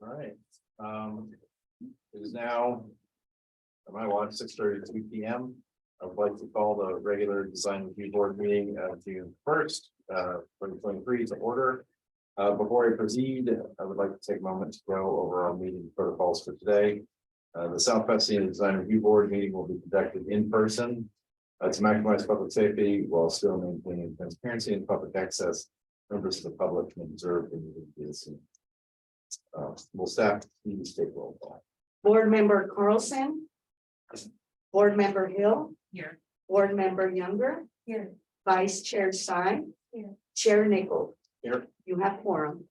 All right. It is now, on my watch, 6:32 p.m. I would like to call the regular design review board meeting of June 1st, 2023 to order. Before I proceed, I would like to take a moment to go over our meeting protocols for today. The South Pasadena Design Review Board meeting will be conducted in person to maximize public safety while still maintaining transparency and public access. Members of the public can observe and listen. Will staff please take roll call? Board Member Carlson. Board Member Hill. Here. Board Member Younger. Here. Vice Chair Sy. Here. Chair Nickel. Here. You have quorum.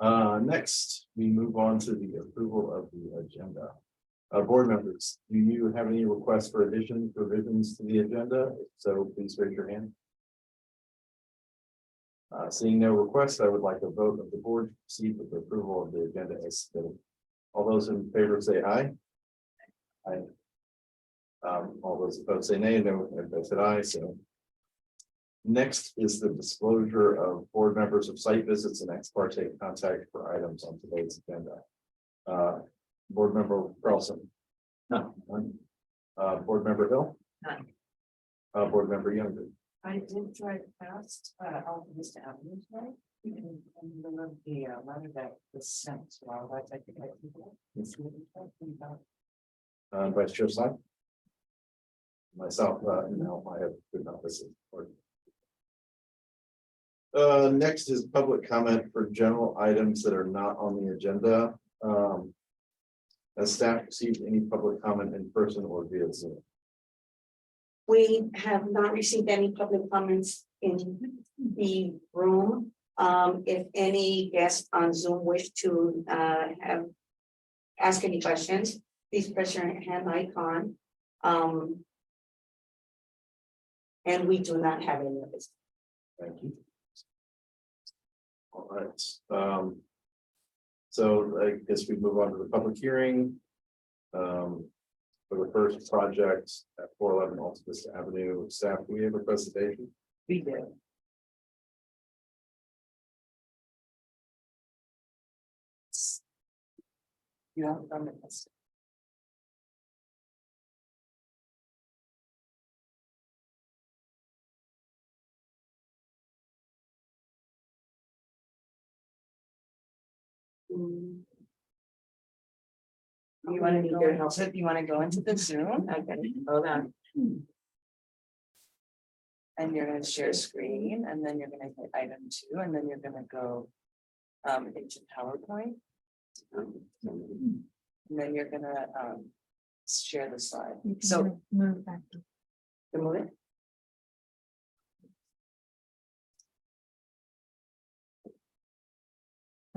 Next, we move on to the approval of the agenda. Board members, do you have any requests for additions, revisions to the agenda? If so, please raise your hand. Seeing no requests, I would like a vote of the board to proceed with the approval of the agenda as submitted. All those in favor say aye. Aye. All those opposed say nay. No, I said aye. So next is the disclosure of board members of site visits and ex parte contact for items on today's agenda. Board member Carlson. No. Board member Hill. None. Board member Younger. I did drive past Alta Avenue today. And the letter that was sent to our website. Vice Chair Sy. Myself, no, I have good notice. Next is public comment for general items that are not on the agenda. Has staff received any public comment in person or via Zoom? We have not received any public comments in the room. If any guests on Zoom wish to ask any questions, please press your hand icon. And we do not have any of this. Thank you. All right. So I guess we move on to the public hearing. For the first project at 411 Alta Vista Avenue. Staff, do we have a presentation? We did. You have done this. You want to go into you want to go into the Zoom? Okay, hold on. And you're going to share screen, and then you're going to hit item 2, and then you're going to go into PowerPoint. And then you're going to share the slide. So move back. move it.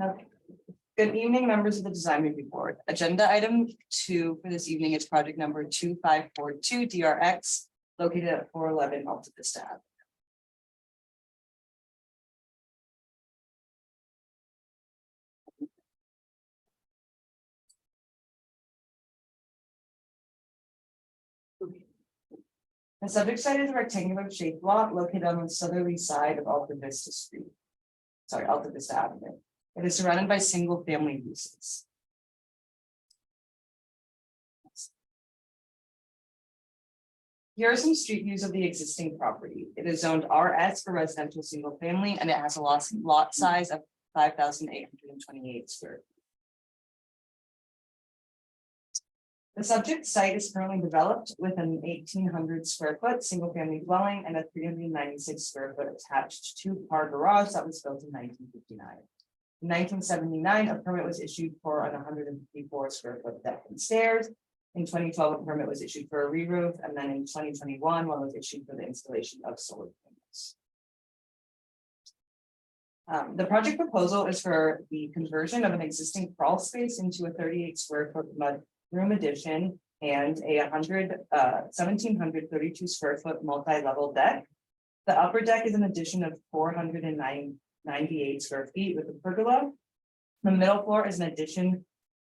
Okay. Good evening, members of the Design Review Board. Agenda item 2 for this evening is project number 2542 DRX, located at 411 Alta Vista Avenue. The subject site is a rectangular shaped lot located on the southerly side of Alta Vista Avenue. It is surrounded by single family uses. Here are some street views of the existing property. It is zoned RS for residential single family, and it has a lot size of 5,828 square feet. The subject site is currently developed with an 1,800 square foot single family dwelling and a 396 square foot attached 2-car garage that was built in 1959. In 1979, a permit was issued for an 154 square foot deck and stairs. In 2012, a permit was issued for a re-roof, and then in 2021, one was issued for the installation of solar panels. The project proposal is for the conversion of an existing crawl space into a 38 square foot mud room addition and a 1,732 square foot multi-level deck. The upper deck is an addition of 498 square feet with a pergola. The middle floor is an addition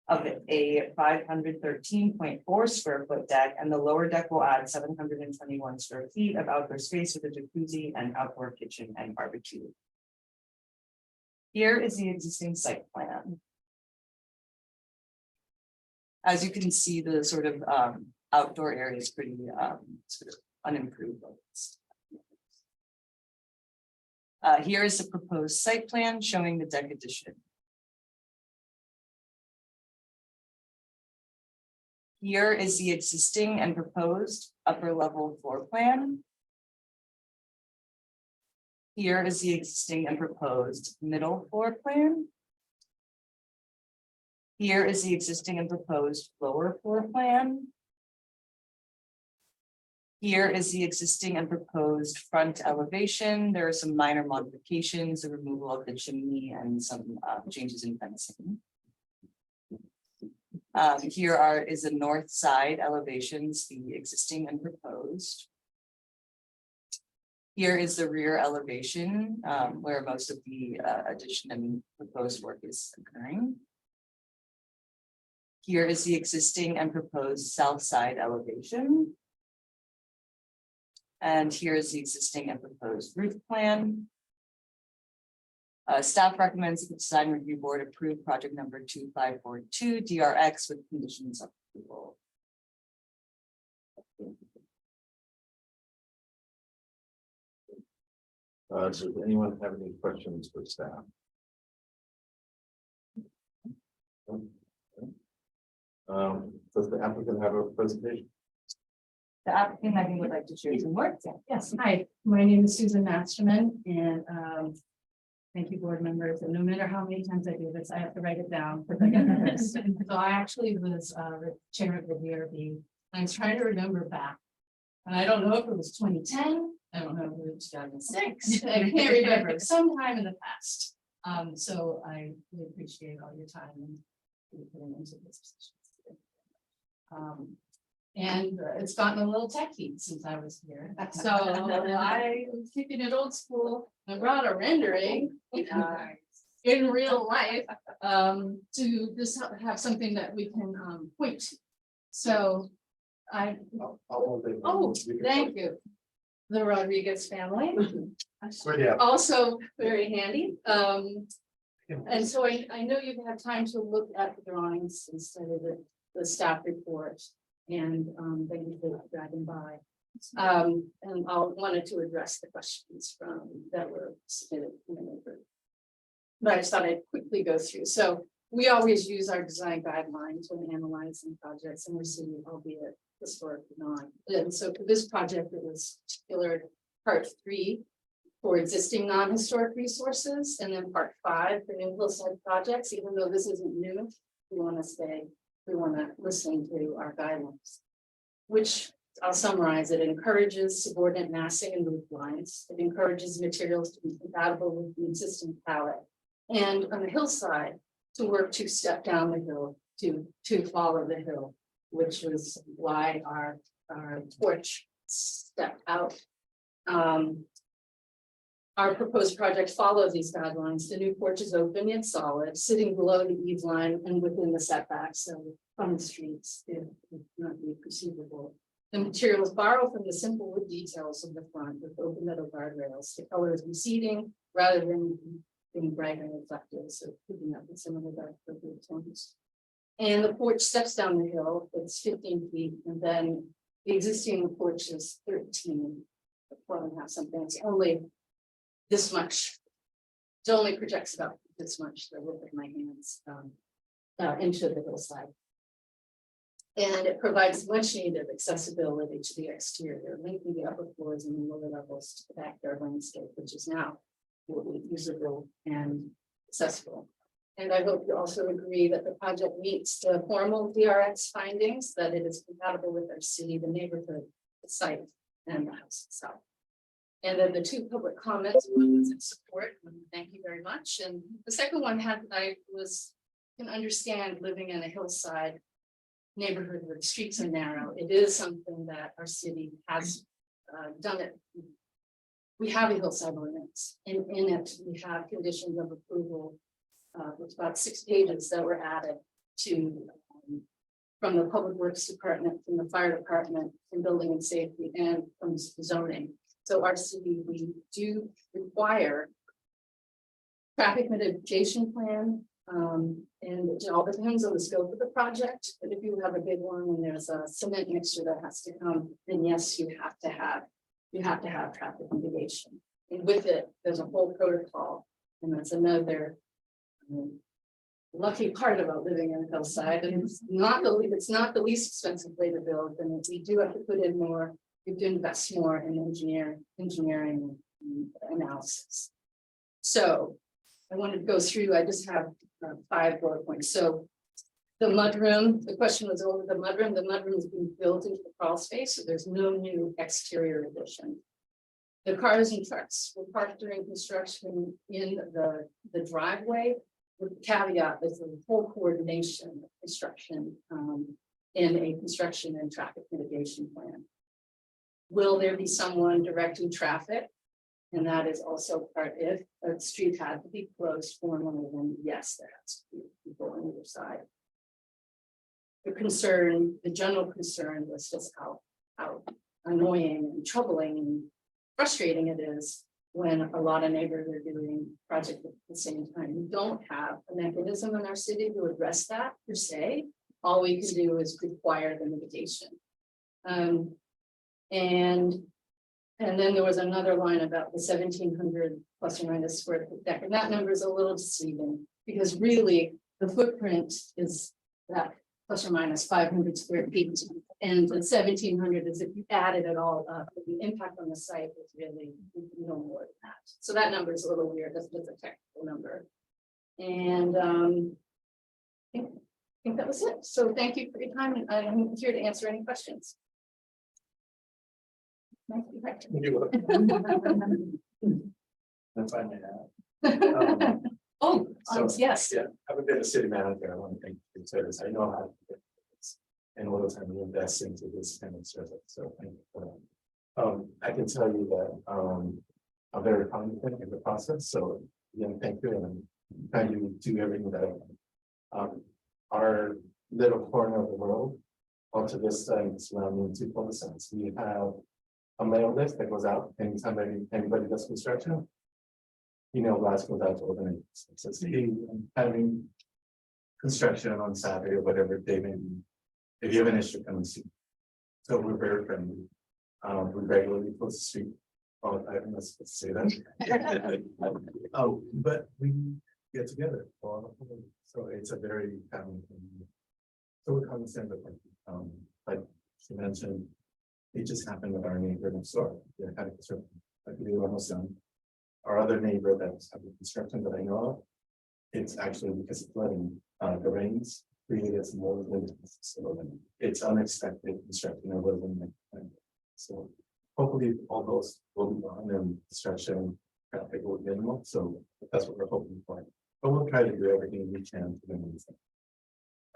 of a 513.4 square foot deck, and the lower deck will add 721 square feet of outdoor space with a jacuzzi and outdoor kitchen and barbecue. Here is the existing site plan. As you can see, the sort of outdoor area is pretty sort of unimproved. Here is the proposed site plan showing the deck addition. Here is the existing and proposed upper level floor plan. Here is the existing and proposed middle floor plan. Here is the existing and proposed lower floor plan. Here is the existing and proposed front elevation. There are some minor modifications, the removal of the chimney and some changes in fencing. Here is the north side elevations, the existing and proposed. Here is the rear elevation, where most of the addition and proposed work is occurring. Here is the existing and proposed south side elevation. And here is the existing and proposed roof plan. Staff recommends that the design review board approve project number 2542 DRX with conditions of approval. Does anyone have any questions for staff? Does the applicant have a presentation? The applicant, I think, would like to share some work. Yes, hi, my name is Susan Masterman and thank you, board members. And no matter how many times I do this, I have to write it down because I get nervous. So I actually was the chair of the DRB. I was trying to remember back. And I don't know if it was 2010. I don't know if it was 2006. I can't remember, sometime in the past. So I really appreciate all your time and putting into this position. And it's gotten a little techy since I was here. So I'm keeping it old school. I brought a rendering in real life to just have something that we can point to. So thank you. The Rodriguez family. Also very handy. And so I know you've had time to look at the drawings instead of the staff report. And thank you for driving by. And I wanted to address the questions that were submitted. But I just thought I'd quickly go through. So we always use our design guidelines when analyzing projects, and we're seeing, albeit historically not. And so for this project, it was tailored part 3 for existing non-historic resources, and then part 5 for new hillside projects. Even though this isn't new, we want to listen to our guidelines, which I'll summarize. It encourages subordinate massing and roof lines. It encourages materials to be compatible with the existing palette. And on the hillside, to work to step down the hill, to follow the hill, which was why our porch stepped out. Our proposed project follows these guidelines. The new porch is open yet solid, sitting below the eaves line and within the setbacks from the streets, if not be perceivable. The materials borrow from the simple wood details of the front with open metal guardrails. The color is receding rather than being bright and reflective, so keeping up with some of the dark purple tones. And the porch steps down the hill. It's 15 feet, and then the existing porch is 13, 12.5 something. It's only this much. It only projects about this much, the width of my hands, into the hillside. And it provides much needed accessibility to the exterior, linking the upper floors and the lower levels to the backyard landscape, which is now usable and accessible. And I hope you also agree that the project meets the formal DRX findings, that it is compatible with our city, the neighborhood, the site, and the house itself. And then the 2 public comments, one was in support, and thank you very much. And the second one can understand living in a hillside neighborhood where the streets are narrow. It is something that our city has done it. We have a hillside ordinance, and in it we have conditions of approval. With about 6 pages that were added to from the Public Works Department, from the Fire Department, from Building and Safety, and from zoning. So our city, we do require traffic mitigation plan. And it all depends on the scope of the project, but if you have a big one and there's a cement mixture that has to come, then yes, you have to have traffic mitigation. And with it, there's a whole protocol, and that's another lucky part about living in a hillside, and it's not the least expensive way to build, and we do have to put in more, we have to invest more in engineering analysis. So I wanted to go through, I just have 5 bullet points. So the mudroom, the question was over the mudroom. The mudroom is being built into the crawl space, so there's no new exterior addition. The cars and trucks were parked during construction in the driveway, with the caveat that the whole coordination of construction in a construction and traffic mitigation plan. Will there be someone directing traffic? And that is also part, if a street had to be closed for one of them, yes, there has to be people on either side. The general concern was just how annoying and troubling and frustrating it is when a lot of neighbors are doing projects at the same time. We don't have a mechanism in our city to address that per se. All we can do is require the mitigation. And then there was another line about the 1,700 plus or minus square foot deck, and that number is a little deceiving because really the footprint is that plus or minus 500 square feet, and the 1,700 is if you added it all up, the impact on the site is really no more than that. So that number is a little weird. That's just a technical number, and I think that was it. So thank you for your time, and I'm here to answer any questions. If I may add. Yes. Yeah, I've been a city manager. I want to thank you for service. I know how to do this. And all the time we invest into this kind of service. So thank you for that. I can tell you that I'm very confident in the process. So again, thank you, and I'm trying to do everything that I can. Our little corner of the world, onto this side surrounding 2 cul-de-sacs, we have a mail list that goes out anytime anybody does construction. Blast goes out to organize. It says, hey, I'm having construction on Saturday or whatever day may be. If you have an issue, come and see. So we're very friendly. We regularly close the street. Oh, I'm not supposed to say that. But we get together. So it's a very common thing. So we understand that, like she mentioned, it just happened with our neighbor next door. They're having construction, like we were almost done. Our other neighbor that's having construction that I know of, it's actually because of flooding. The rains created some more than so it's unexpected construction or whatever. So hopefully all those will be gone and construction traffic will be minimal. So that's what we're hoping for. But we'll try to do everything we can to minimize it.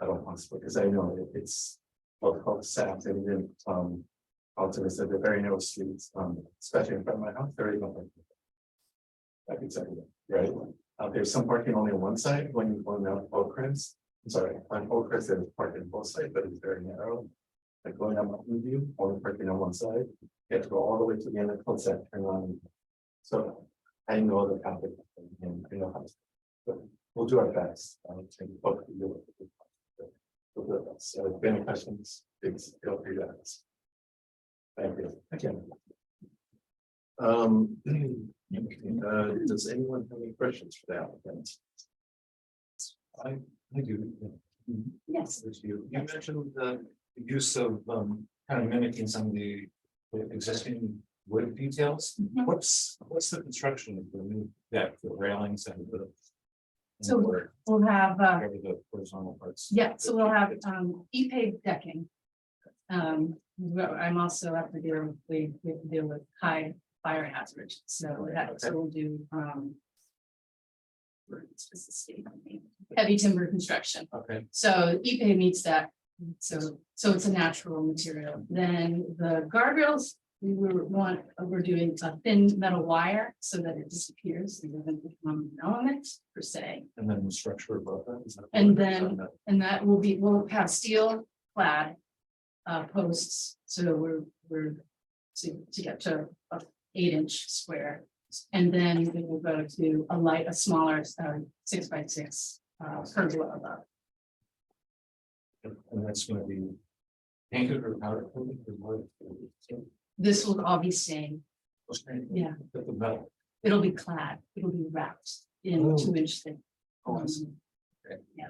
I don't possibly because I know it's called SAP and then also said they're very narrow streets, especially in front of my house. There is no parking. I can tell you that, right? There's some parking only on one side when you're going down Oakcrest. I'm sorry, on Oakcrest there's parking on both sides, but it's very narrow. Like going down Mountain View, only parking on one side. You have to go all the way to the end of the cul-de-sac, turn on. So I know the traffic and I know how to. But we'll do our best. And hopefully we'll do our best. So if you have any questions, please feel free to ask. Thank you. Again. Does anyone have any questions for the applicant? I do. Yes. You mentioned the use of kind of mimicking some of the existing wood details. Mhm. What's the construction of the new deck, the railings and the So we'll have, whatever the horizontal parts? yeah, so we'll have e-paved decking. I'm also up to deal with, we have to deal with high fire hazards, so we'll do what's the state name? Heavy timber construction. Okay. So e-pave meets that, so it's a natural material. Then the guardrails, we're doing a thin metal wire so that it disappears and doesn't become an element per se. And then the structure above that. Is that And what it's then- on that? And that we'll have steel clad posts, so we're to get to a 8-inch square And then it will go to a smaller 6x6 pergola above. And that's gonna be painted or powder coated or what? This will all be staying. Yeah. But the metal. It'll be clad, it'll be wrapped in Oh. 2-inch thick. Oh, I see. Yeah.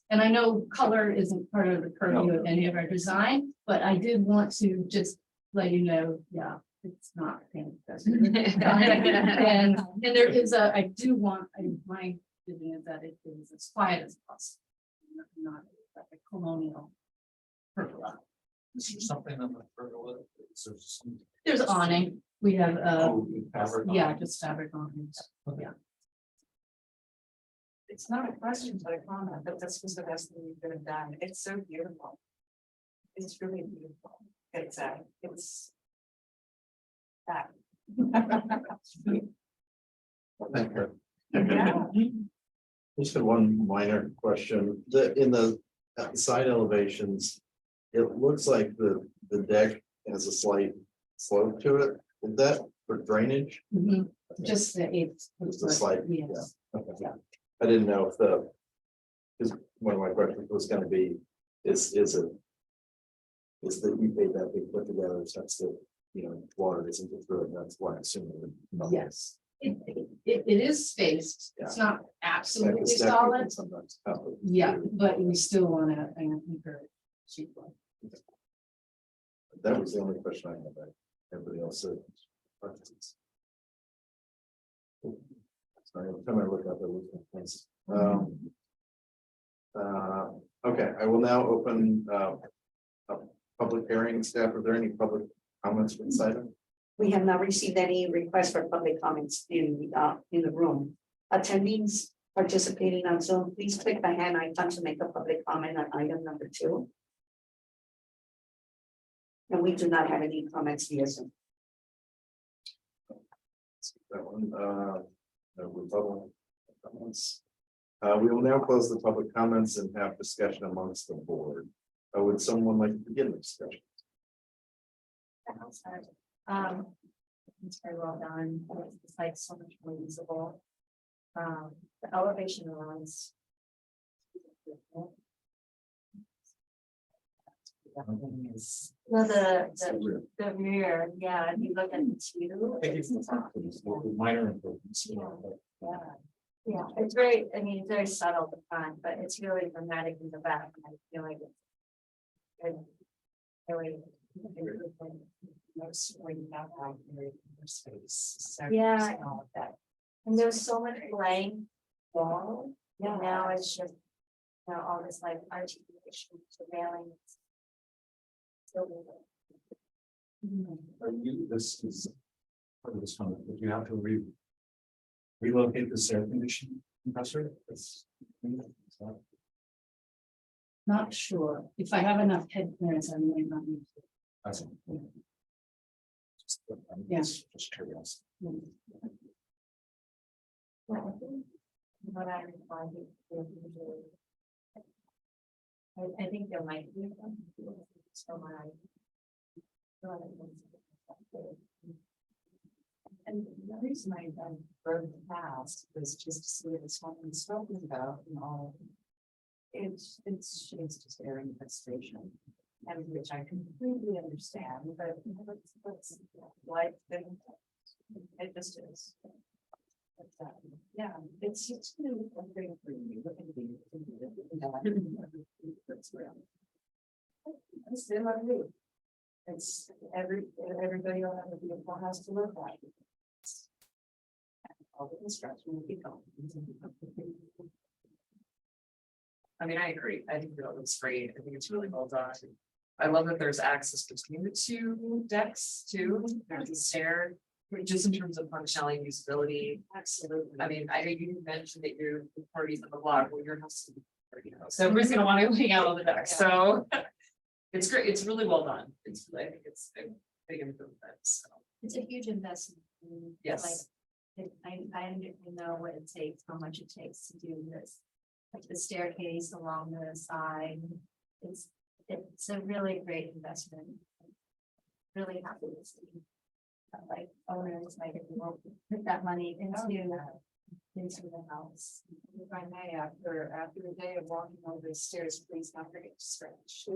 And I know color isn't part of the purview of any of our design, but I did want to just let you know, yeah, it's not pink. And there is I do want, my vision is that it is as quiet as possible. Not like a colonial pergola. Is there something on the pergola? Is there some? There's awning, we have, Fabric on yeah, it? just fabric awning. Yeah. It's not a question, but a comment, but this was the best thing you could have done. It's so beautiful. It's really beautiful. It's that. Thank you. Yeah. Just had one minor question, in the side elevations, it looks like the deck has a slight slope to it, is that for drainage? Mhm. Just the eighth. Just a slight, Yes. Okay. Yeah. I didn't know if because one of my questions was gonna be, is the e-pay that being put together such that, water doesn't go through it, that's why I assume. Yes. It is spaced, it's not absolutely Because deck solid, can sometimes happen. yeah, but we still want to encourage sheet flow. That was the only question I had, everybody else said. Sorry, I'm trying to look up things. Okay, I will now open a public hearing. Staff, are there any public comments from this item? We have not received any requests for public comments in the room. Attendees participating on Zoom, please click the hand icon to make a public comment on item number 2. And we do not have any comments via Zoom. That one, no public comments. We will now close the public comments and have discussion amongst the board. Would someone like to begin the discussion? It's very well done. It's like so much more usable. The elevation runs. No, the rear, yeah, if you look at the two. Minor improvements. Yeah, yeah, it's very, I mean, it's very subtle at the front, but it's really dramatic in the back, and I feel like it's. Really. Yeah. And there's so much blank wall, and now it's just, all this like articulation, surveilling. Are you, this is part of this comment, but you have to relocate the air conditioning compressor? Not sure, if I have enough head clearance, I might not need to. That's it. Yeah. Just curious. What I respond to. I think there might be. So And the reason I wrote the past was just to see what it's talking about and all. It's just airing frustration, and which I completely understand, but it's like it just is. But, yeah, it's really a thing for you. It's still on me. It's everybody will have a beautiful house to live like. All the construction will be gone. I mean, I agree. I think that looks great. I think it's really well done. I love that there's access between the two decks too. There's a stair, just in terms of functionality and usability. absolutely. I mean, I know you mentioned that your parties on the block where your house is a party house. So everybody's gonna want to hang out on the deck. So it's great. It's really well done. I think it's a big improvement. So It's a huge investment. yes. I know what it takes, how much it takes to do this. Like the staircase along the side. It's a really great investment. Really happy to see. Like owners, like if you won't put that money into the house. If I may, after the day of walking over the stairs, please don't forget to stretch.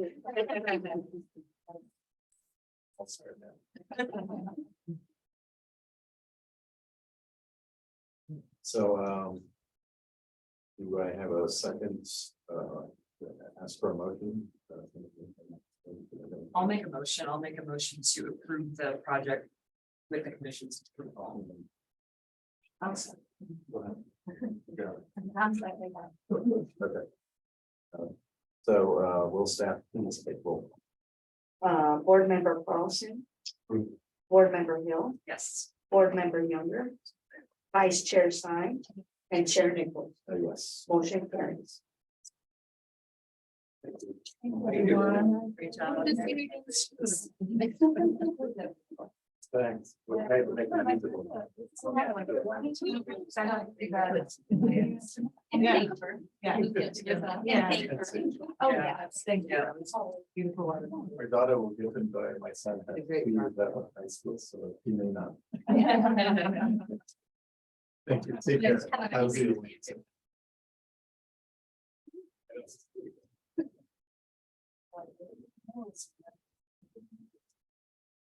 I'll start now. So, do I have a second, ask for a motion? I'll make a motion to approve the project with the commission's approval. Go ahead. I'm like that. Okay. So, will staff please take roll? Board member Carlson. Board member Hill, Yes. board member Younger. Vice chair Stein and chair Nichols. Yes. Motion carries. Great job. Thanks. Okay, we'll make that visible. Yeah. Oh, yeah. Thank you. Beautiful one. My daughter will give him, but my son has A great 2 years left of high school, so he may not. Thank you. Take care. Have a good evening.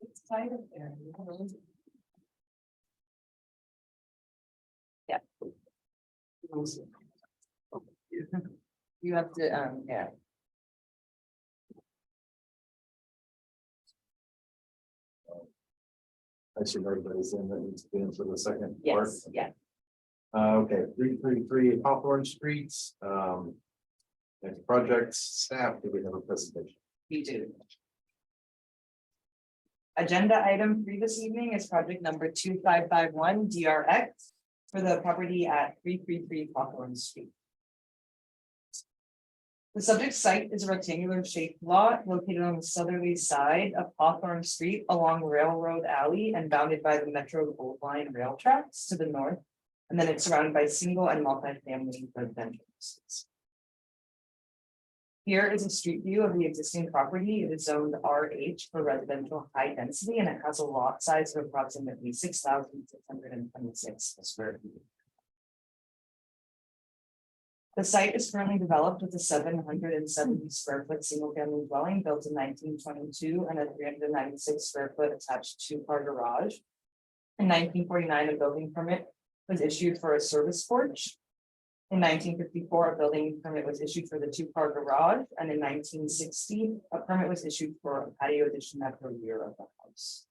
It's tight up there. Yeah. You have to, yeah. I should know everybody's in that needs to be in for the second part. Yes, yeah. Okay, 333 Hawthorne Street. Next project staff, do we have a presentation? We do. Agenda item 3 this evening is project number 2551 DRX for the property at 333 Hawthorne Street. The subject site is a rectangular shaped lot located on the southerly side of Hawthorne Street along Railroad Alley and bounded by the Metro Gold Line rail tracks to the north. And then it's surrounded by single and multi-family residential uses. Here is a street view of the existing property. It is zoned RH for residential high density and it has a lot size of approximately 6,626 square feet. The site is currently developed with a 770 square foot single family dwelling built in 1922 and a 396 square foot attached 2-car garage. In 1949, a building permit was issued for a service porch. In 1954, a building permit was issued for the 2-car garage, and in 1960, a permit was issued for a patio addition at the rear of the house.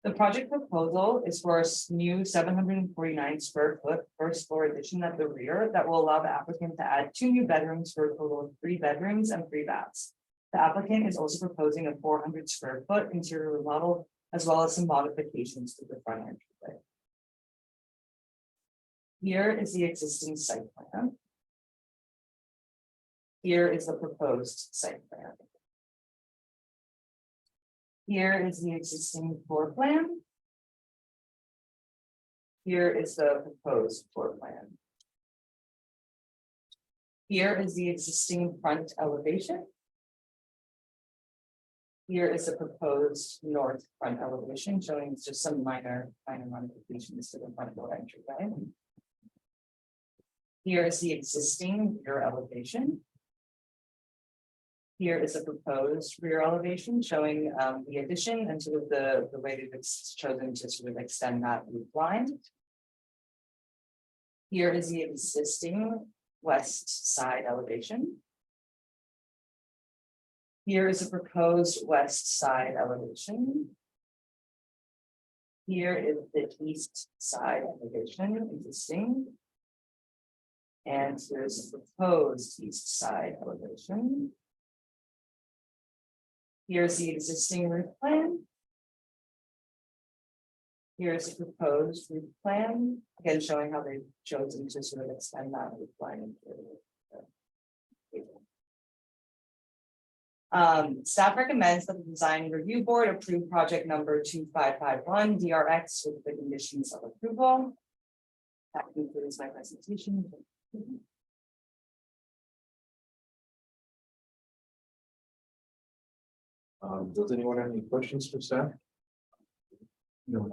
The project proposal is for a new 749 square foot first floor addition at the rear that will allow the applicant to add 2 new bedrooms for a total of 3 bedrooms and 3 baths. The applicant is also proposing a 400 square foot interior remodel, as well as some modifications to the front entryway. Here is the existing site plan. Here is the proposed site plan. Here is the existing floor plan. Here is the proposed floor plan. Here is the existing front elevation. Here is the proposed north front elevation, showing just some minor modifications to the front door entryway. Here is the existing rear elevation. Here is a proposed rear elevation showing the addition and sort of the way that it's chosen to sort of extend that roof line. Here is the existing west side elevation. Here is a proposed west side elevation. Here is the east side elevation existing. And here's the proposed east side elevation. Here's the existing roof plan. Here's the proposed roof plan, again showing how they've chosen to sort of extend that roof line. Staff recommends that the design review board approve project number 2551 DRX with the conditions of approval. That concludes my presentation. Does anyone have any questions for staff? No.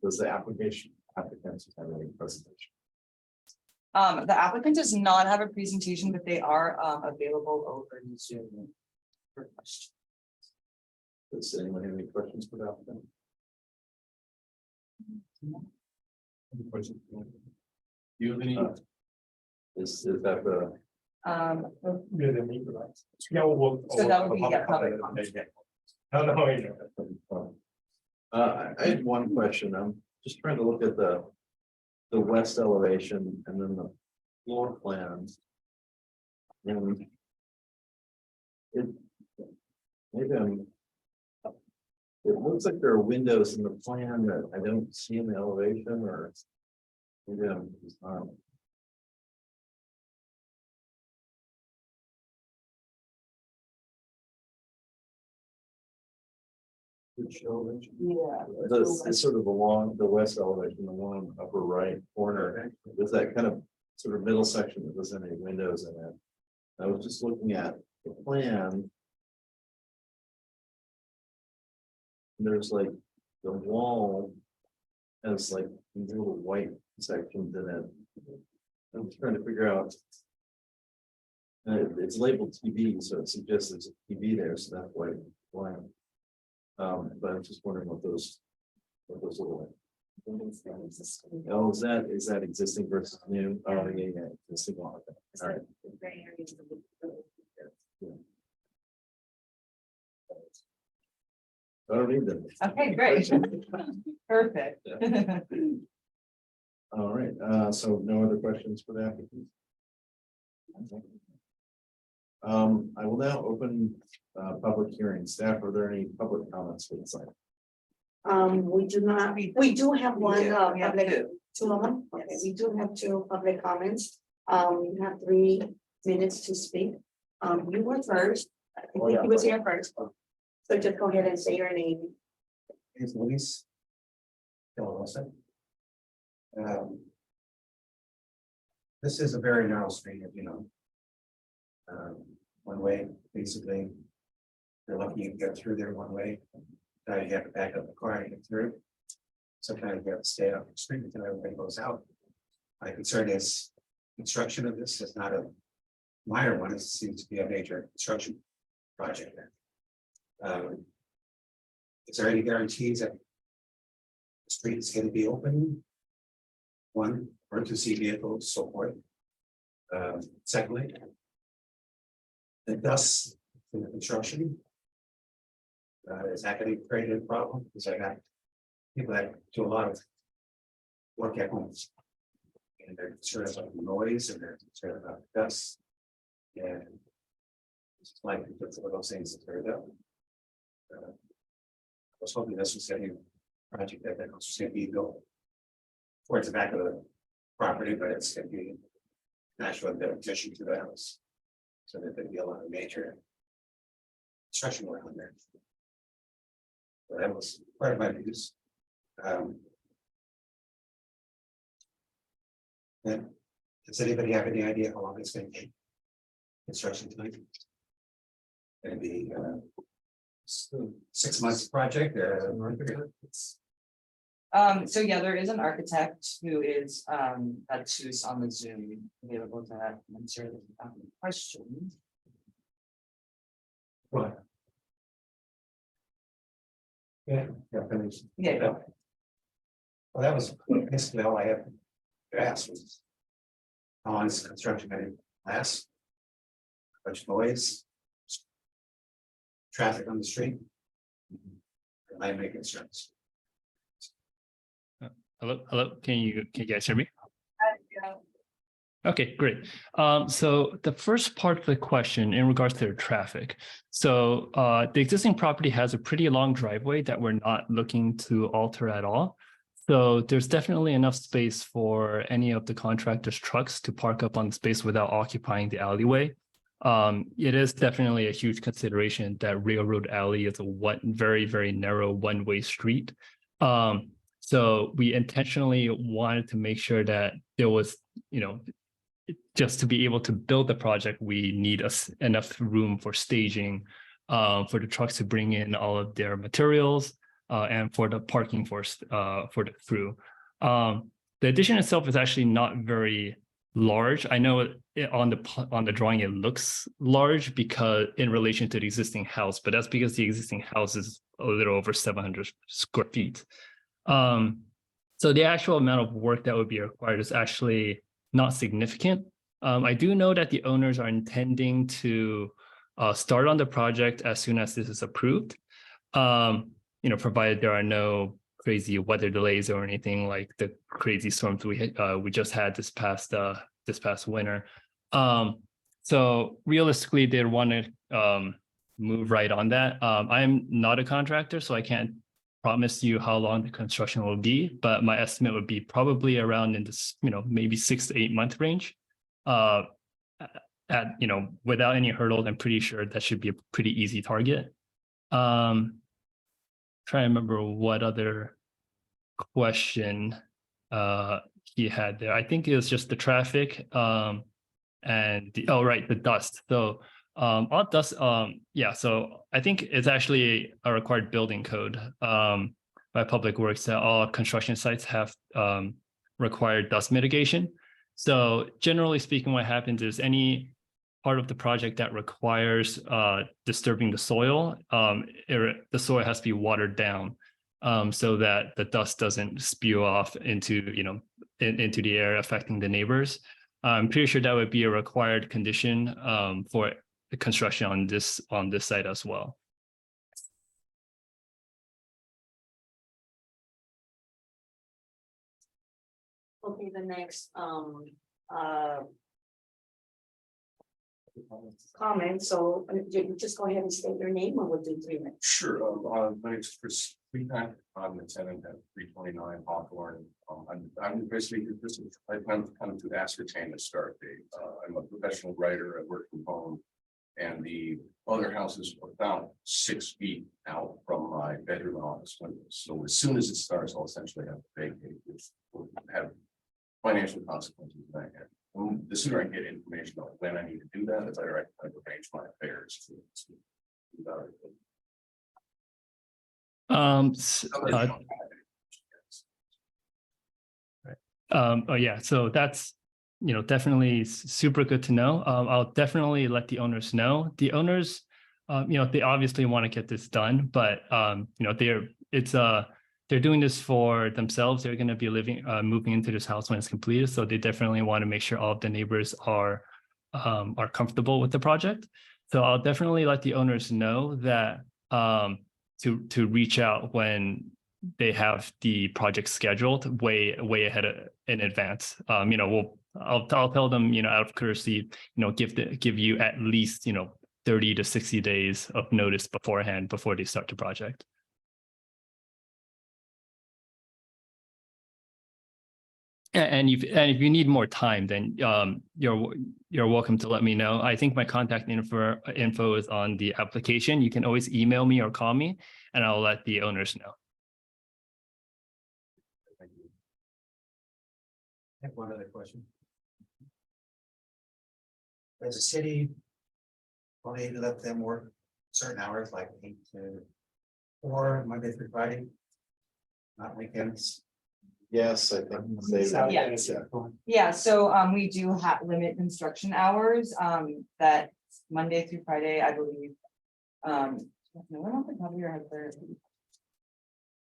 Does the applicants have any presentation? The applicant does not have a presentation, but they are available over Zoom. For questions. Does anyone have any questions for the applicant? Any questions? Do you have any? Is that the? Yeah, they need to, like, yeah, well. So that would be, yeah, public I had one question. I'm just trying to look at the west elevation and then the floor plans. And it, maybe it looks like there are windows in the plan that I don't see in the elevation, or maybe Yeah. it's sort of along the west elevation, the one upper right corner. There's that kind of sort of middle section that doesn't have any windows in it. I was just looking at the plan. There's like the wall has like these little white sections in it. I'm trying to figure out. It's labeled TV, so it suggests there's a TV there, so that's why. But I'm just wondering what those little. Oh, is that existing versus new? Oh, yeah, existing one. Okay. All right. I don't need them. Okay, great. Perfect. All right, so no other questions for the applicant? I will now open public hearing. Staff, are there any public comments for this item? We do not, we do have one, Yeah, we have public, two. two of them, okay, we do have two public comments. You have 3 minutes to speak. You were first, I think he was here first. So just go ahead and say your name. Is Luis. Wilson. This is a very narrow street, as you know. One way, basically. You're lucky you can get through there one way. Now you have to back up the car and get through. Sometimes you have to stay up the street until everybody goes out. My concern is construction of this is not a minor one, it seems to be a major construction project. Is there any guarantees that the street is going to be open? One, or to see vehicles, so forth. Secondly, the dust in the construction. Is that going to create a problem? Because I got people that do a lot of work at home. And they're concerned about the noise and they're concerned about dust. And it's like it's one of those things that they're done. I was hoping this was a project that was going to be built towards the back of the property, but it's going to be natural addition to the house. So there could be a lot of major construction work on there. So that was part of my views. And does anybody have any idea how long it's going to take? Construction time? Going to be 6 months project. So yeah, there is an architect who is that's who's on the Zoom available to answer the questions. Right. Yeah, finished. Yeah. Well, that was basically all I had to ask was. How long is construction going to last? How much noise? Traffic on the street? Am I making sense? Hello, can you guys hear me? Okay, great. So the first part of the question in regards to the traffic. So the existing property has a pretty long driveway that we're not looking to alter at all. So there's definitely enough space for any of the contractor's trucks to park up on the space without occupying the alleyway. It is definitely a huge consideration that Railroad Alley is a very, very narrow one-way street. So we intentionally wanted to make sure that there was, just to be able to build the project, we need enough room for staging for the trucks to bring in all of their materials and for the parking for the through. The addition itself is actually not very large. I know on the drawing it looks large because in relation to the existing house, but that's because the existing house is a little over 700 square feet. So the actual amount of work that would be required is actually not significant. I do know that the owners are intending to start on the project as soon as this is approved. Provided there are no crazy weather delays or anything like the crazy storms we just had this past winter. So realistically, they want to move right on that. I'm not a contractor, so I can't promise you how long the construction will be, but my estimate would be probably around in this, maybe 6 to 8 month range. Without any hurdles, I'm pretty sure that should be a pretty easy target. Trying to remember what other question he had there. I think it was just the traffic and the dust. So all dust, so I think it's actually a required building code by Public Works that all construction sites have required dust mitigation. So generally speaking, what happens is any part of the project that requires disturbing the soil, the soil has to be watered down so that the dust doesn't spew off into the air, affecting the neighbors. I'm pretty sure that would be a required condition for the construction on this site as well. Okay, the next comment, so just go ahead and state your name or we'll do 3 minutes. Sure, my name's Chris Freepack. I'm the tenant at 329 Hawthorne. I'm basically, I kind of to ascertain the start date. I'm a professional writer, I work from home. And the other house is about 6 feet out from my bedroom and office windows. So as soon as it starts, I'll essentially have to vacate, which will have financial consequences. The sooner I get information on when I need to do that, the better I can kind of arrange my affairs. So that's definitely super good to know. I'll definitely let the owners know. The owners, they obviously want to get this done, but they're doing this for themselves. They're going to be moving into this house when it's completed, so they definitely want to make sure all of the neighbors are comfortable with the project. So I'll definitely let the owners know that to reach out when they have the project scheduled way ahead in advance. I'll tell them, out of courtesy, give you at least 30 to 60 days of notice beforehand before they start the project. And if you need more time, then you're welcome to let me know. I think my contact info is on the application. You can always email me or call me, and I'll let the owners know. Thank you. I have one other question. Does the city only let them work certain hours, like 8 to 4, Monday through Friday? Not weekends? Yes, I think. So we do limit construction hours that Monday through Friday, I believe.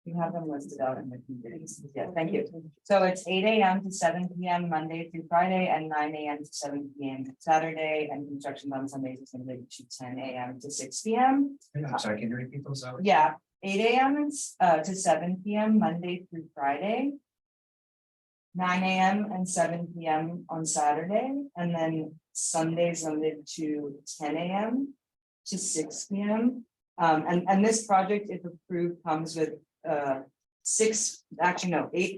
You have them listed out in the communities. Yeah, thank you. So it's 8 a.m. to 7 p.m. Monday through Friday and 9 a.m. to 7 p.m. Saturday, and construction on Sundays is going to be 10 a.m. to 6 p.m. I'm sorry, can you repeat those hours? Yeah, 8 a.m. To 7 p.m. Monday through Friday. 9 a.m. and 7 p.m. on Saturday, and then Sundays limited to 10 a.m. to 6 p.m. And this project, if approved, comes with 8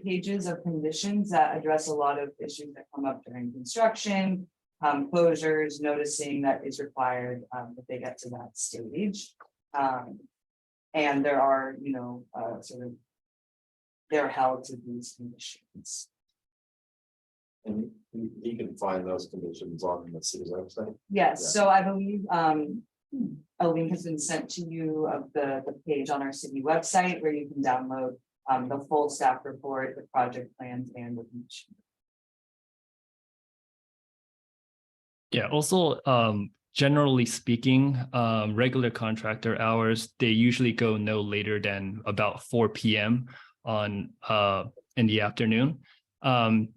pages of conditions that address a lot of issues that come up during construction, closures, noticing that is required if they get to that stage. And there are, they're held to these conditions. And you can find those conditions on the city's website. Yes, Yeah. so I believe A link has been sent to you of the page on our city website where you can download the full staff report, the project plans and the beach. Yeah, also, generally speaking, regular contractor hours, they usually go no later than about 4 p.m. on in the afternoon.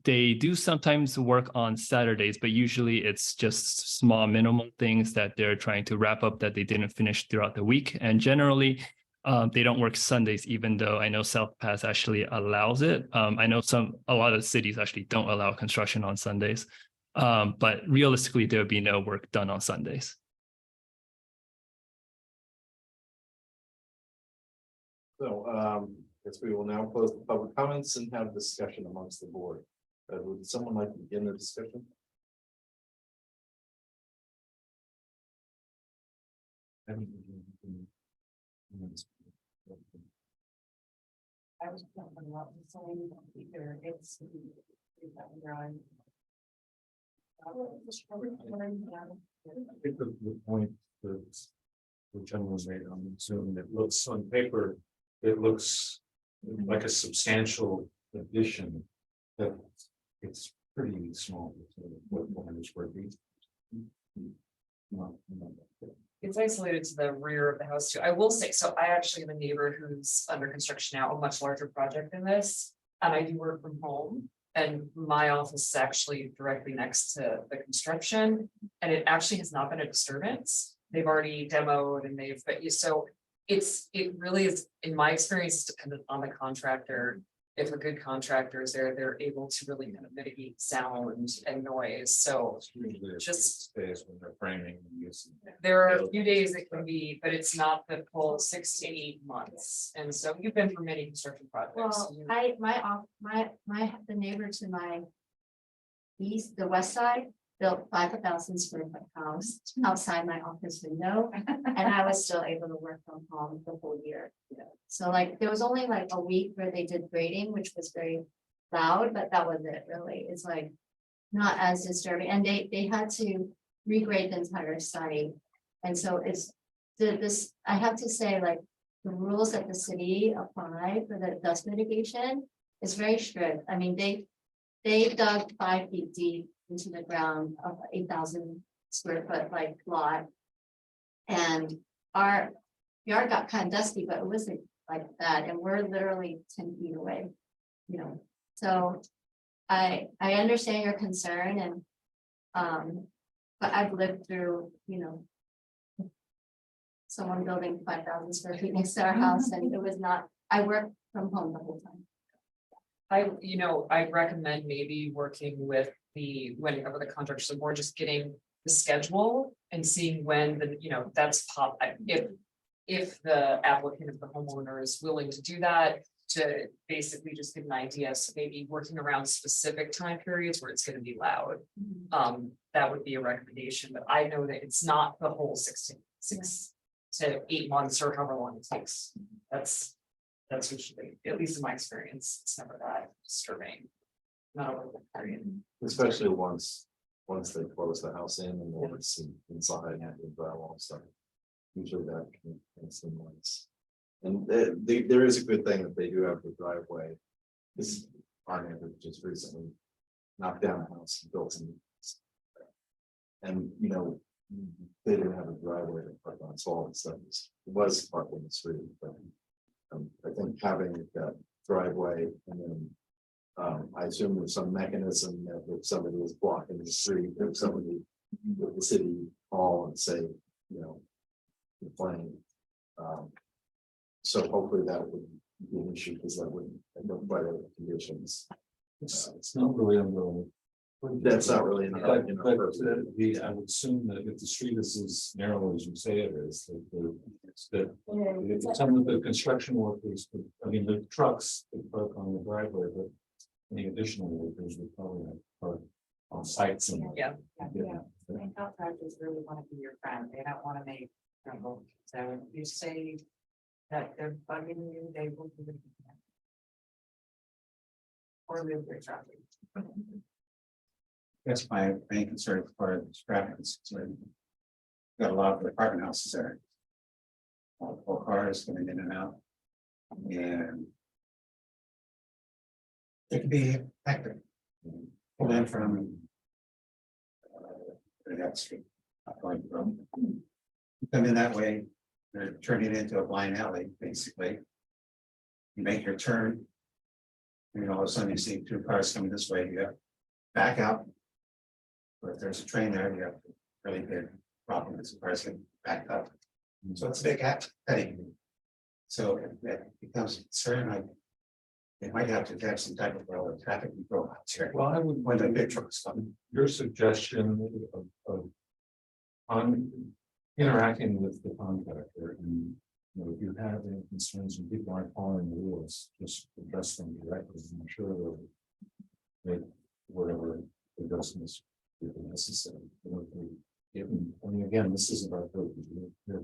They do sometimes work on Saturdays, but usually it's just small minimal things that they're trying to wrap up that they didn't finish throughout the week. And generally, they don't work Sundays, even though I know South Pass actually allows it. I know a lot of cities actually don't allow construction on Sundays. But realistically, there would be no work done on Sundays. So, guess we will now close the public comments and have discussion amongst the board. Would someone like to begin the discussion? I was talking about the same either it's. I think the point that the gentleman made on Zoom, it looks on paper, it looks like a substantial addition, that it's pretty small. What 400 square feet? It's isolated to the rear of the house too. I will say, so I actually have a neighbor who's under construction now, a much larger project than this. And I do work from home. And my office is actually directly next to the construction, and it actually has not been a disturbance. They've already demoed and it really is, in my experience, dependent on the contractor. If a good contractor is there, they're able to really kind of mitigate sound and noise. So Usually it's just days when they're framing and using. there are a few days it can be, but it's not the full 6 to 8 months. And so you've been through many construction projects. Well, You- the neighbor to my the west side, built 5,000 square foot house outside my office window. And I was still able to work from home the whole year. So like, there was only like a week where they did grading, which was very loud, but that was it really. It's like not as disturbing. And they had to regrade the entire site. And so it's this, I have to say, like, the rules that the city apply for the dust mitigation is very strict. I mean, they dug 5 feet deep into the ground of 8,000 square foot like lot. And our yard got kind of dusty, but it wasn't like that. And we're literally 10 feet away, So I understand your concern and but I've lived through, someone building 5,000 square feet next to our house, and it was not, I worked from home the whole time. I'd recommend maybe working with whenever the contractors are more, just getting the schedule and seeing when that's if the applicant, if the homeowner is willing to do that, to basically just get an idea, so maybe working around specific time periods where it's going to be loud. That would be a recommendation, but I know that it's not the whole 6 to 8 months or however long it takes. That's usually, at least in my experience, it's never that disturbing. Not over the period. Especially once they close the house in and then it's inside and the drywall stuff. Usually that can seem nice. And there is a good thing that they do have the driveway. This our neighbor just recently knocked down a house and built some. And they didn't have a driveway to park on, so all the stuff was parked on the street, but I think having that driveway and then I assume there's some mechanism that if somebody is blocking the street, if somebody with the city call and say, complain. So hopefully that would be an issue because that wouldn't by the conditions. It's not really ongoing. That's not really But enough. I would assume that if the street is as narrow as you say it is, that some of the construction workers, the trucks that park on the driveway, but any additional workers would probably have park on site somewhere. Yeah. And contractors really want to be your friend. They don't want to make trouble. So if you say that they're bugging you, they will do it. Or move their traffic. That's my main concern as far as traffic is concerned. got a lot of apartment houses there. Multiple cars coming in and out. And it can be hectic. Pull in from. That street, not going from. Come in that way, they're turning it into a blind alley, basically. You make your turn. And all of a sudden you see two cars coming this way, you have to back out. Or if there's a train there, you have to really big problem, as the cars can back up. So it's a big heading. So it becomes a concern, like. They might have to have some type of traffic control out here Well, I would, when the big trucks come. your suggestion of on interacting with the contractor and, you know, if you have any concerns and people aren't following the rules, just address them directly. I'm sure they'll make whatever adjustments is necessary. You know, given, I mean, again, this isn't our purpose. We're here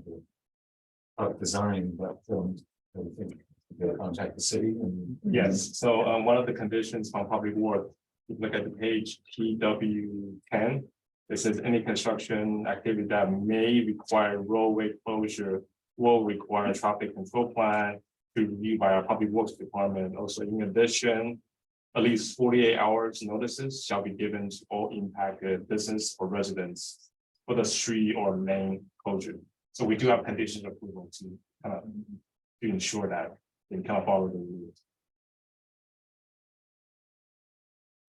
for design, but I think you gotta contact the city and. Yes, so one of the conditions from public work, if you look at the page PW10. It says any construction activity that may require roadway closure will require a traffic control plan to review by our public works department. Also, in addition, at least 48 hours notices shall be given to all impacted business or residents for the street or lane closure. So we do have conditions of approval to to ensure that they kind of follow the rules.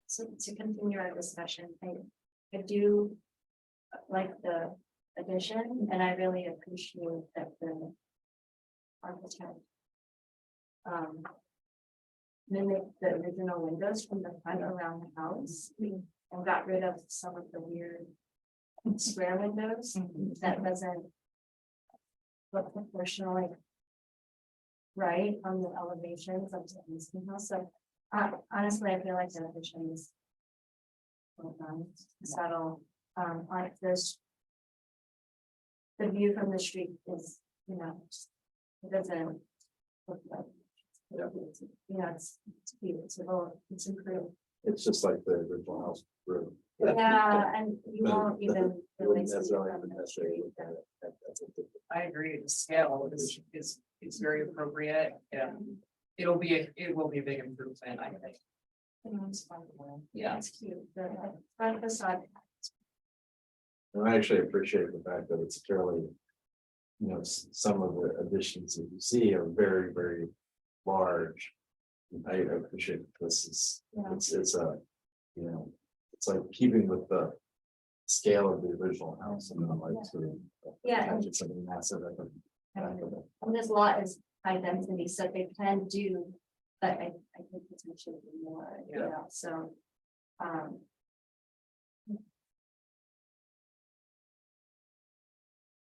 So to continue our discussion, I do like the addition, and I really appreciate that the architect mimicked the original windows from the front around the house and got rid of some of the weird square windows that doesn't look proportionally right on the elevations of the existing house. So honestly, I feel like the addition is subtle. Like this, the view from the street is, you know, it doesn't look like, you know, it's cute, it's improved. It's just like the original house room. Yeah, and you won't even. You really wouldn't see necessarily it have from to the necessarily street. look at it. That's a good- I agree, the scale is very appropriate, and it will be a big improvement, I think. Yeah. It's cute, the front facade. And I actually appreciate the fact that it's fairly. You know, some of the additions that you see are very, very large. I appreciate that this is, Yeah. it's a, you know, it's like keeping with the. Scale of the original house and I'm like sort of. Yeah. imagine something massive at the back of it. And this lot is high density, so they can do, but I think potentially more, you Yeah. know, so.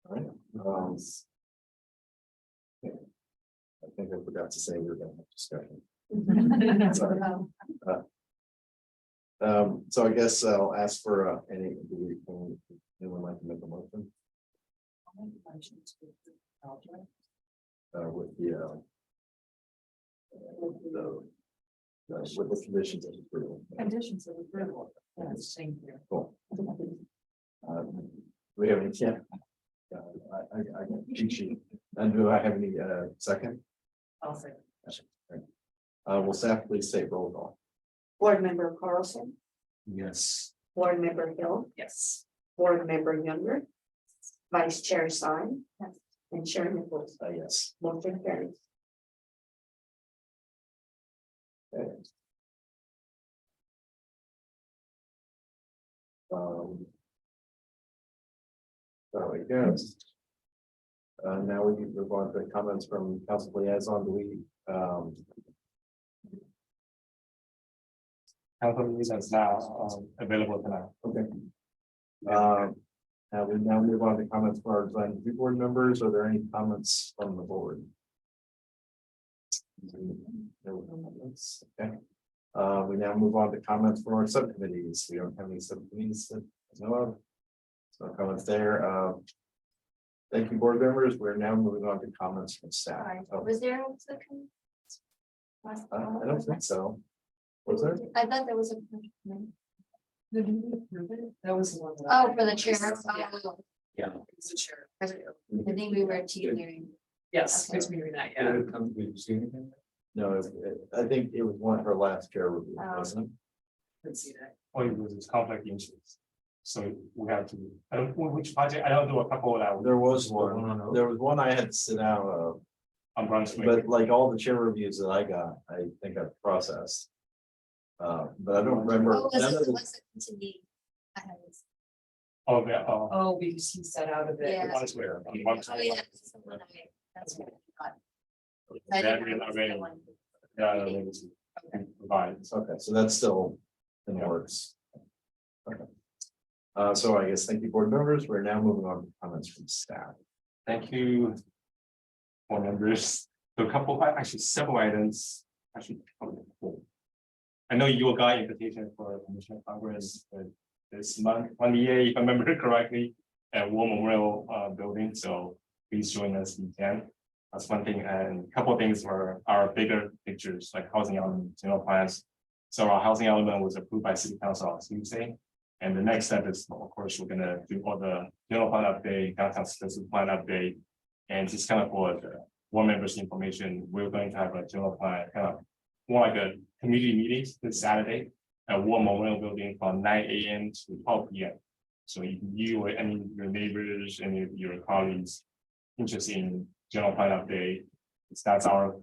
Right. Yeah. I think I forgot to say we we're gonna have discussion. Sorry. So I guess I'll ask for anyone like to make a motion with with the conditions of approval. Conditions of approval. Yes, thank you. Cool. Do we have any, yeah. I got cheat sheet. And do I have any second? I'll say. Will staff please say roll call? Board Member Carlson, Yes. Board Member Hill, Yes. Board Member Younger, Vice Chair Stein, and Chair Nichols. Yes. Motion carries. Okay. So I guess. Now we can move on to comments from council liaison. Do we, Council liaisons now available tonight. okay. We now move on to comments from our design review board members. Are there any comments from the board? No comments. Okay. We now move on to comments from our subcommittees. We don't have any subcommittees that I know of. So no comments there. Thank you, board members. We're now moving on to comments from staff. Sorry, Oh, was there? I don't think so. Was there? I thought there was a. Did you approve it? That was the one. Oh, for the chair. Yeah. Oh, Yeah. It's a chair. I think we were teetering. Yes, it's me that, yeah. Did it come to see anything? No, I think it was one of her last chair reviews, wasn't it? Let's see that. Or it was conflict interest. So we have to, I don't know which project, I don't do a couple that There was one one, on there was one I had to sit out of, on Brunswick. but like all the chair reviews that I got, I think I've processed. But I don't remember. Oh, none of the- was it to me? I have this. Oh, yeah, Oh, because he said out of it. Yeah. Brunswick, on Oh, Brunswick. yeah, that's the one that's what I got. I Yeah, didn't yeah, know it was already. the one. Yeah, no, maybe it's- provide. Okay, so that's still in the works. Okay. So I guess, thank you, board members. We're now moving on to comments from staff. Thank you. Board members, so a couple, actually several items, actually. Four. I know you got invitation for Commissioner Congress this month, 28th, if I remember correctly, at War Memorial Building, so please join us if you can. That's one thing, and a couple of things were our bigger pictures, like housing element, general plans. So our housing element was approved by City Council on Tuesday. And the next step is, of course, we're gonna do all the general plan update, downtown specific plan update. And just kind of for the board members' information, we're going to have a general plan, kind of more like a community meeting this Saturday at War Memorial Building from 9 AM to 12 PM. So you or any of your neighbors, any of your colleagues interested in general plan update, that's our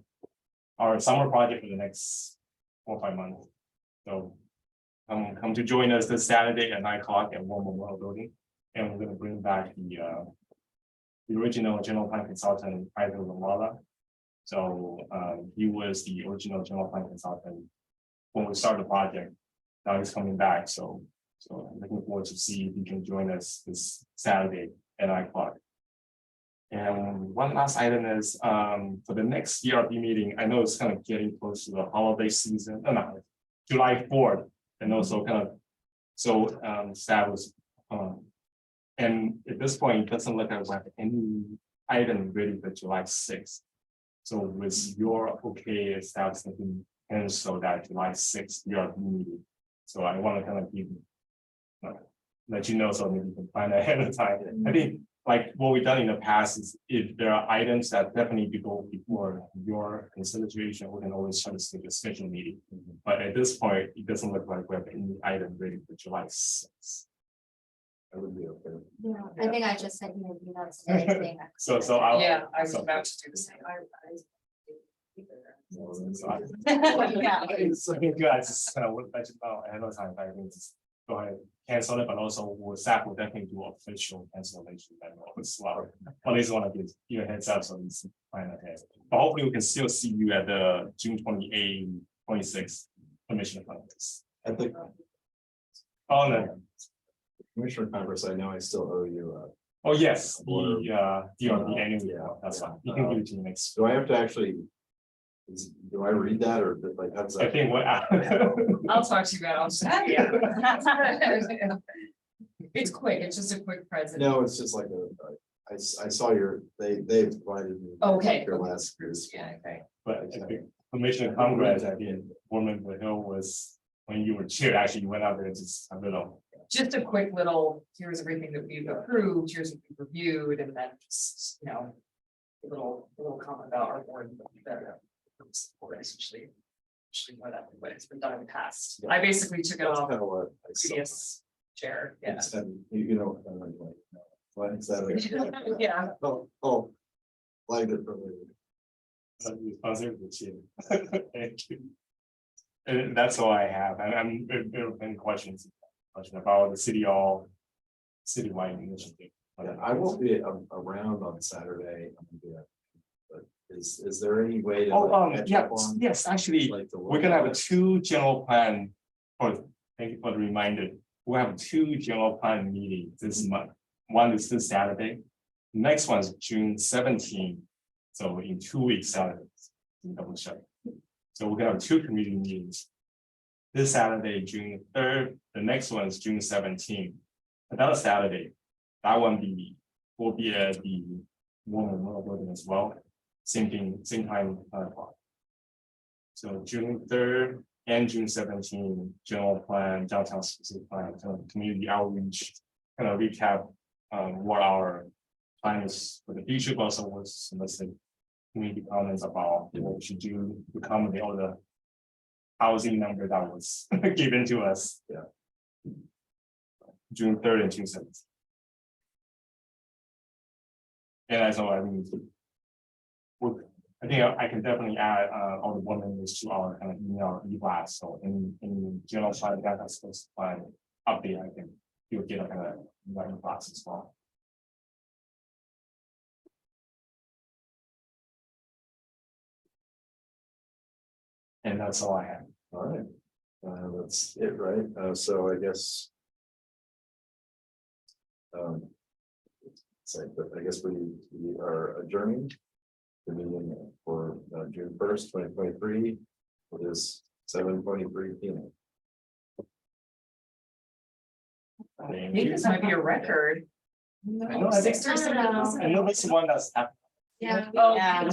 summer project for the next 4 or 5 months. So come to join us this Saturday at 9 o'clock at War Memorial Building, and we're gonna bring back the original general plan consultant, Ivan Lamala. So he was the original general plan consultant when we started the project. Now he's coming back, so I'm looking forward to see if he can join us this Saturday at 9 o'clock. And one last item is for the next ERB meeting, I know it's kind of getting close to the holiday season, no, July 4th, and also kind of, so staff was, and at this point, it doesn't look like we have any item ready for July 6th. So with your okay, staff thinking, and so that July 6th, ERB meeting. So I want to kind of give, let you know, so maybe you can plan ahead of time. I think like what we've done in the past is if there are items that definitely go before your consideration, we can always try to stick a special meeting. But at this point, it doesn't look like we have any item ready for July 6th. That would be okay. Yeah, I think I just sent you an email today. So I'll. Yeah, I was so- about to do the same. so I- Yeah. It's okay, good. I just kind of would let you know ahead of time. I can just go ahead, cancel it, but also staff will definitely do official cancellation as well. At least want to give you a heads up so it's plan ahead. But hopefully we can still see you at the June 28, 26 Commissioner Conference. I think Oh, no. Commissioner Congress, I know I still owe you. Oh, yes, the DRB annual, Yeah. that's fine. You can give it to me next. Do I have to actually? Do I read that or like, how does I that? think what. I'll talk to you about it. Yeah. It's quick, it's just a quick present. No, it's just like I saw they provided me. Okay. Your last year's. Yeah, okay. But I think Commissioner Congress, I think, Woman Hill was, when you were chair, actually, you went out there and just a little. Just a quick little, here's everything that we've approved, here's what we've reviewed, and then just, a little comment about our board. Essentially what it's been done in the past. I basically took it That's off kind of what I saw. previous chair, yeah. It's kind of, you know, kind of like, why is that? Yeah. Oh, like it from Responsive to chair. Thank you. And that's all I have. And I'm, if there are any questions about the citywide initiative. I won't be around on Saturday. But is there any way to? like, catch up on, yes, actually, like, the we're gonna have a 2 general plan. Thank you for the reminder. We'll have 2 general plan meetings this month. One is this Saturday. Next one is June 17th. So in 2 weeks, Saturdays. Double check. So we're gonna have 2 community meetings. This Saturday, June 3rd, the next one is June 17th. Another Saturday, that one will be at the War Memorial Building as well. Same thing, same time, 9 o'clock. So June 3rd and June 17th, general plan, downtown specific plan, kind of community outreach, kind of recap what our plan is for the future, but also was soliciting community comments about what we should do to accommodate all the housing number that was given to us. Yeah. June 3rd and June 7th. And that's all I mean. I think I can definitely add all the board members to our kind of email e-blast. So in general plan that that's supposed to find update, I think you'll get a kind of email blast as well. And that's all I have. All right, that's it, right? So I guess. But I guess we are adjourning the meeting for June 1st, 2023. It is 7:23 p.m. I think this might be a record. I know, I think I don't know. I know this one that's happening. Yeah. Oh, yeah.